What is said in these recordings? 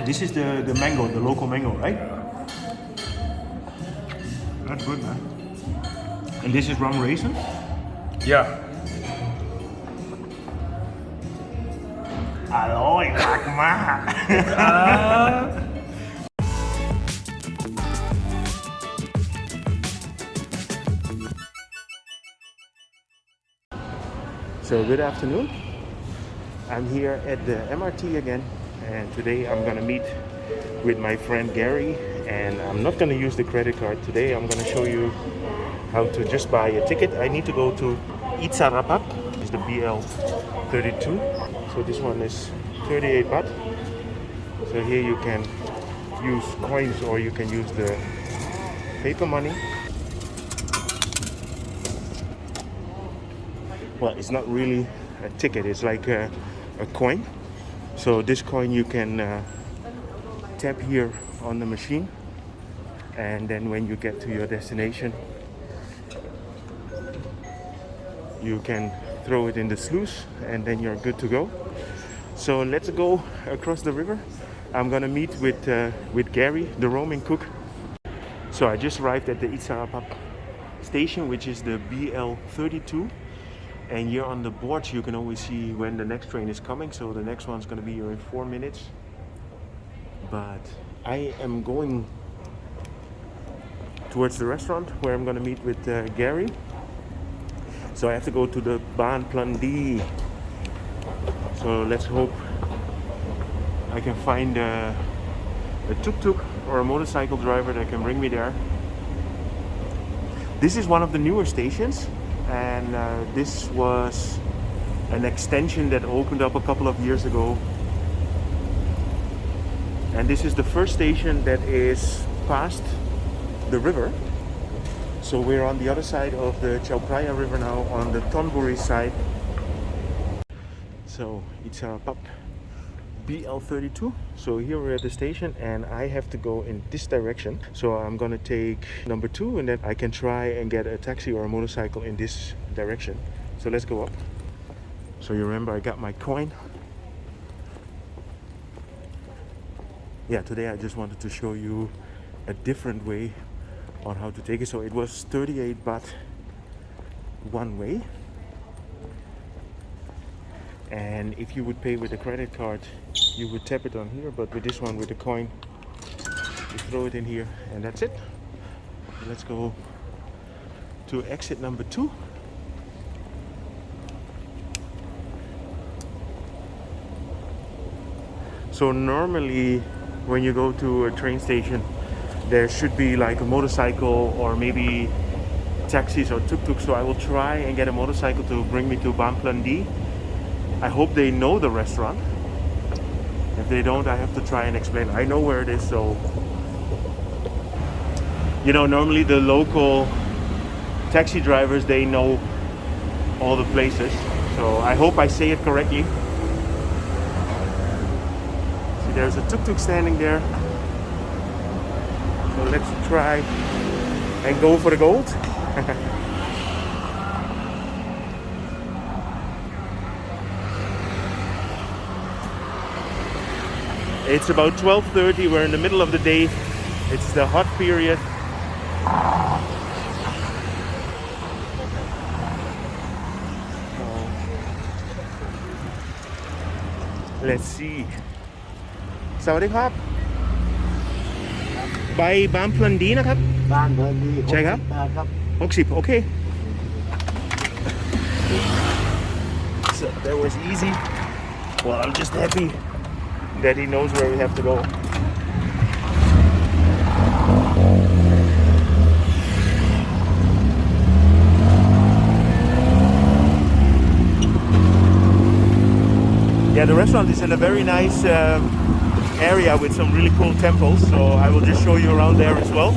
This is the mango, the local mango, right? That's good, man. And this is rum raisin? Yeah. Aloy, lakma! So good afternoon. I'm here at the MRT again, and today I'm gonna meet with my friend Gary, and I'm not gonna use the credit card today. I'm gonna show you how to just buy a ticket. I need to go to Itsaraphap. It's the BL 32. So this one is 38 baht. So here you can use coins or you can use the paper money. Well, it's not really a ticket, it's like a coin. So this coin you can tap here on the machine, and then when you get to your destination you can throw it in the sluice and then you're good to go. So let's go across the river. I'm gonna meet with Gary, the roaming cook. So I just arrived at the Itsaraphap Station, which is the BL 32. And here on the board you can always see when the next train is coming. So the next one's gonna be here in 4 minutes. But I am going towards the restaurant where I'm gonna meet with Gary. So I have to go to the Baan Plern Dee. So let's hope I can find a tuk-tuk or a motorcycle driver that can bring me there. This is one of the newer stations, and this was an extension that opened up a couple of years ago. And this is the first station that is past the river. So we're on the other side of the Chao Phraya River now, on the Thonburi side. So it's Itsaraphap BL 32. So here we're at the station and I have to go in this direction. So I'm gonna take number 2 and then I can try and get a taxi or a motorcycle in this direction. So let's go up. So you remember I got my coin. Yeah, today I just wanted to show you a different way on how to take it. So it was 38 baht one way. And if you would pay with a credit card, you would tap it on here, but with this one, with the coin, you throw it in here and that's it. Let's go to exit number 2. So normally when you go to a train station, there should be like a motorcycle or maybe taxis or tuk-tuk. So I will try and get a motorcycle to bring me to Baan Plern Dee. I hope they know the restaurant. If they don't, I have to try and explain. I know where it is, so you know, normally the local taxi drivers, they know all the places. So I hope I say it correctly. See, there's a tuk-tuk standing there. So let's try and go for the gold. It's about 12:30, we're in the middle of the day. It's the hot period. Let's see. Sawadee-krap. ไปบางพลันดีนะครับ บ้านเพลินดี ใช่ครับ 68ครับ 60, okay. So that was easy. Well, I'm just happy that he knows where we have to go. Yeah, the restaurant is in a very nice area with some really cool temples, so I will just show you around there as well.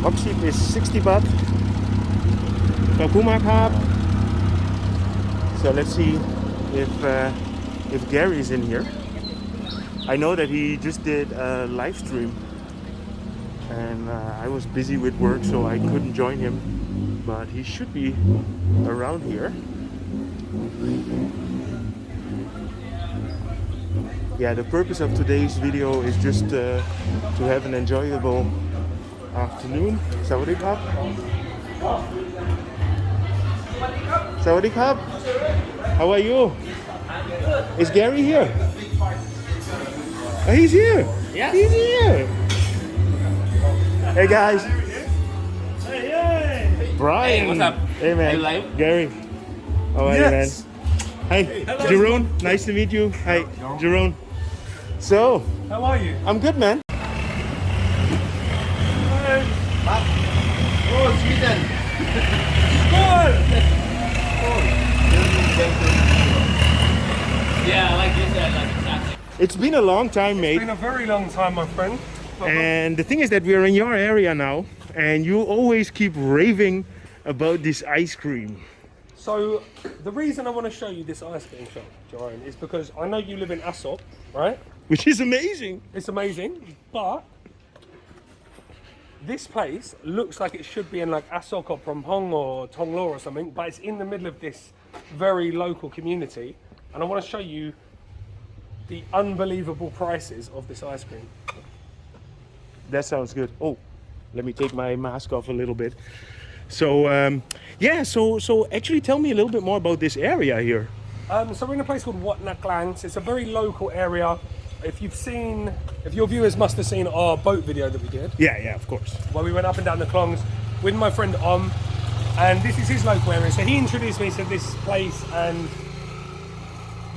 hot sheep is 60 baht. So let's see if Gary's in here. I know that he just did a live stream, and I was busy with work, so I couldn't join him. But he should be around here. Yeah, the purpose of today's video is just to have an enjoyable afternoon. Sawadee-krap. Sawadee-krap. How are you? Is Gary here? Oh, he's here. Yes. He's here. Hey guys. Hey. Brian. Hey, what's up? Hey man. Are you live? Gary. How are you, man? Hey, hello. Jerome. Nice to meet you. Hi, Jerome. So, How are you? I'm good, man. Oh, Sweden. Yeah, I like this. I like exactly. It's been a long time, It's mate. been a very long time, my friend. And the thing is that we're in your area now, and you always keep raving about this ice cream. So, the reason I want to show you this ice cream shop, Joanne, is because I know you live in Asop, right? Which is amazing. It's amazing, but this place looks like it should be in like Asok or Prompong or Tonglo or something, but it's in the middle of this very local community, and I want to show you the unbelievable prices of this ice cream. That sounds good. Oh, let me take my mask off a little bit. So, yeah, so actually tell me a little bit more about this area here. So we're in a place called Wat Naklang. So it's a very local area. If your viewers must have seen our boat video that we did, Yeah, of course. where we went up and down the Klongs with my friend and this is his local area. So he introduced me to this place, and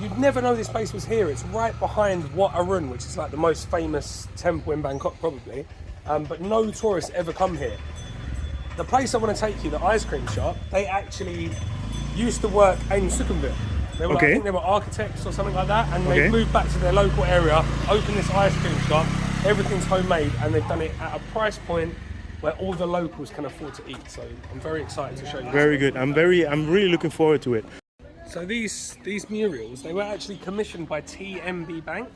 you'd never know this place was here. It's right behind Wat Arun, which is like the most famous temple in Bangkok, probably. But no tourists ever come here. The place I want to take you, the ice cream shop, they actually used to work in Sukhumvit. They were, Okay. I think they were architects or something like that, and Okay. they moved back to their local area, opened this ice cream shop. Everything's homemade, and they've done it at a price point where all the locals can afford to eat. So I'm very excited to show you. Very good. I'm really looking forward to it. So these murals, they were actually commissioned by TMB Bank.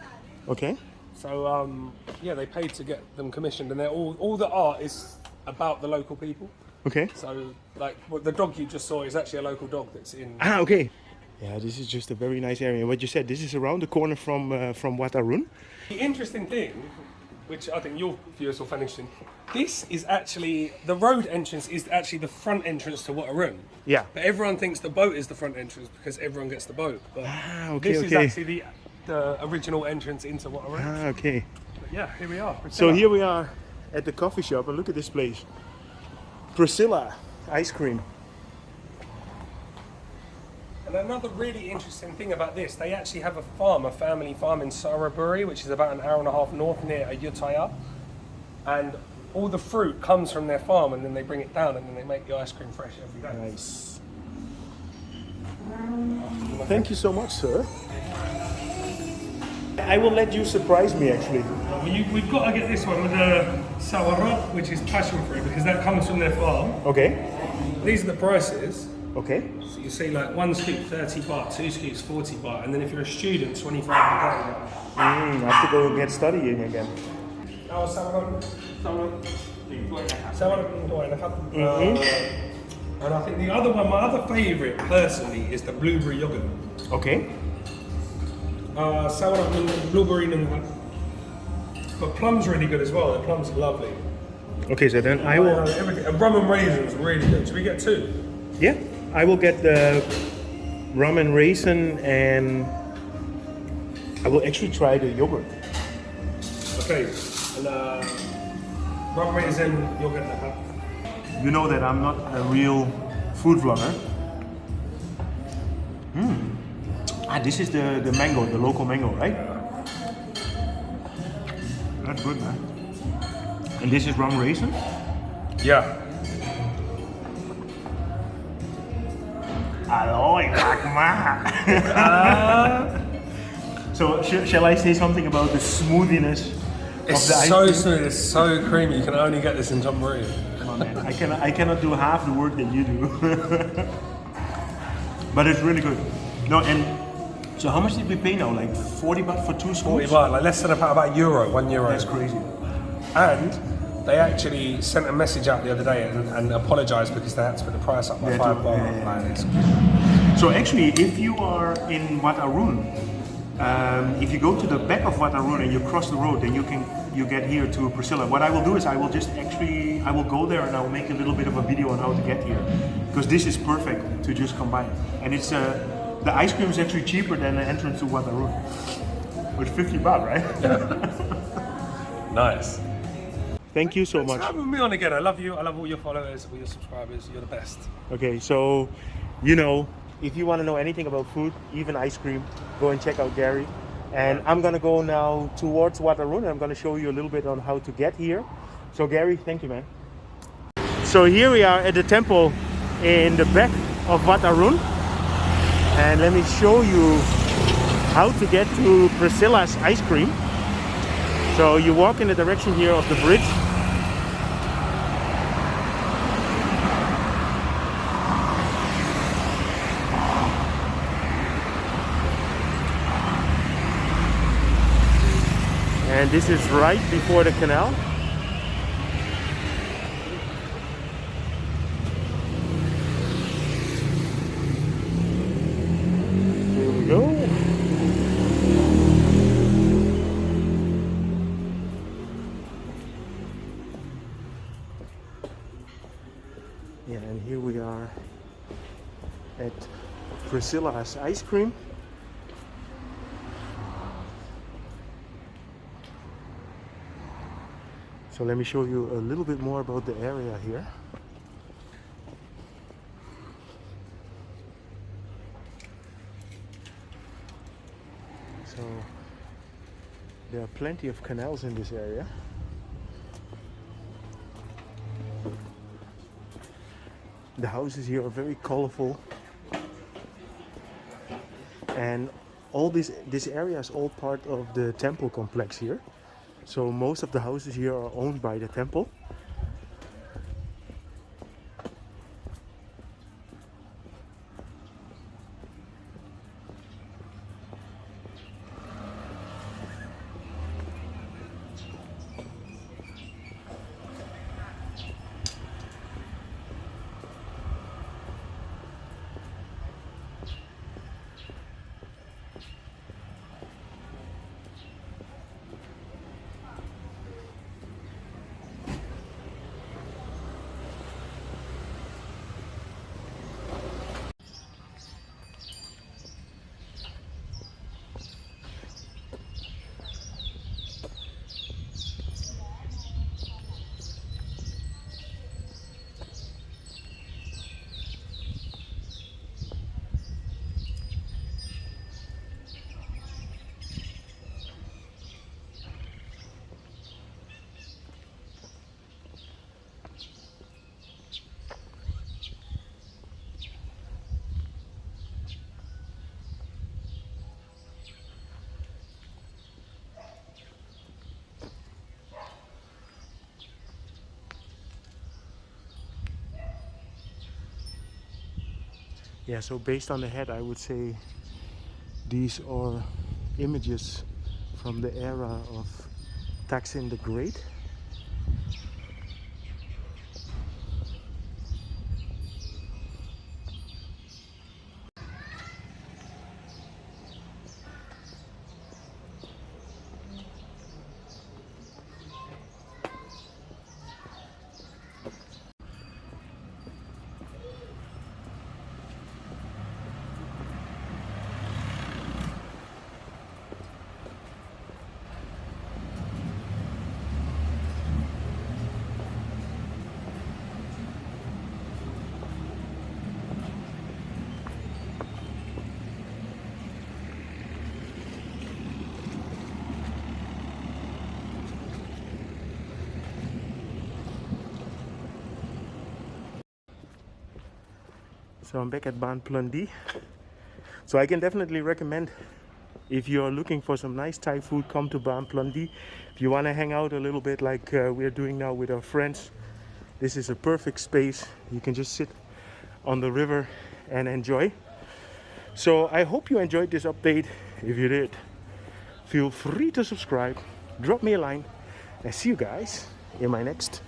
Okay. So yeah, they paid to get them commissioned, and they're all the art is about the local people. Okay. So like the dog you just saw is actually a local dog that's in. Ah, okay. Yeah, this is just a very nice area. What you said, this is around the corner from Wat Arun. The interesting thing, which I think your viewers will find interesting, this is actually the road entrance is actually the front entrance to Wat Arun. Yeah. But everyone thinks the boat is the front entrance because everyone gets the boat. But Okay, this is okay. actually the original entrance into Wat Arun. Ah, okay. But yeah, here we are. So Priscilla. here we are at the coffee shop, and look at this place. Priscilla Ice Cream. And another really interesting thing about this, they actually have a farm, a family farm in Saraburi, which is about an hour and a half north near Ayutthaya. And all the fruit comes from their farm, and then they bring it down, and then they make the ice cream fresh every day. Nice. Thank you so much, sir. I will let you surprise me, actually. We've got to get this one with the Sawarot, which is passion fruit, because that comes from their farm. Okay. These are the prices. Okay. So you see like 1 scoop 30 baht, 2 scoops 40 baht, and then if you're a student, 25 baht. I have to go and get studying again. Now Sawarot. And I think the other one, my other favourite personally, is the blueberry yogurt. Okay. Sawarot and blueberry nunga. But plum's really good as well. The plum's lovely. Okay, so then I will. Everything. And rum and raisins really good. Should we get 2? Yeah, I will get the rum and raisin, and I will actually try the yogurt. Okay. And rum raisin yogurt. You know that I'm not a real food vlogger. This is the mango, the local mango, right? That's good, man. And this is rum raisin? Yeah. Aloy, So shall I say something about the smoothiness of It's the ice so cream? smooth, it's so creamy. You can only get this in Thonburi. man. I cannot do half the work that you do. But it's really good. No, and so how much did we pay now? Like 40 baht for 2 scoops? 40 baht, like less than about €1, €1. That's crazy. And they actually sent a message out the other day and apologised because they had to put the price up by 5 baht. Like, so actually, if you are in Wat Arun, if you go to the back of Wat Arun and you cross the road, then you get here to Priscilla. What I will do is I will go there and I will make a little bit of a video on how to get here, because this is perfect to just come by. And it's the ice cream is actually cheaper than the entrance to Wat Arun. With 50 baht, right? nice. Thank you so much. Thanks for having me on again. I love you. I love all your followers, all your subscribers. You're the best. Okay, so you know, if you want to know anything about food, even ice cream, go and check out Gary. And I'm gonna go now towards Wat Arun and I'm gonna show you a little bit on how to get here. So Gary, thank you, man. So here we are at the temple in the back of Wat Arun. And let me show you how to get to Priscilla's Ice Cream. So you walk in the direction here of the bridge. And this is right before the canal. Here we go. Yeah, and here we are at Priscilla's Ice Cream. So let me show you a little bit more about the area here. So there are plenty of canals in this area. The houses here are very colorful. And all this area is all part of the temple complex here. So most of the houses here are owned by the temple. Yeah, so based on the head, I would say these are images from the era of Thaksin the Great. So I'm back at Baan Plern Dee. So I can definitely recommend, if you're looking for some nice Thai food, come to Baan Plern Dee. If you want to hang out a little bit like we're doing now with our friends, This is a perfect space. You can just sit on the river and enjoy. So I hope you enjoyed this update. If you did, feel free to subscribe, drop me a line, and see you guys in my next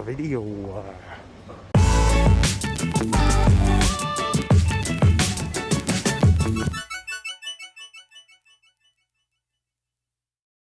video.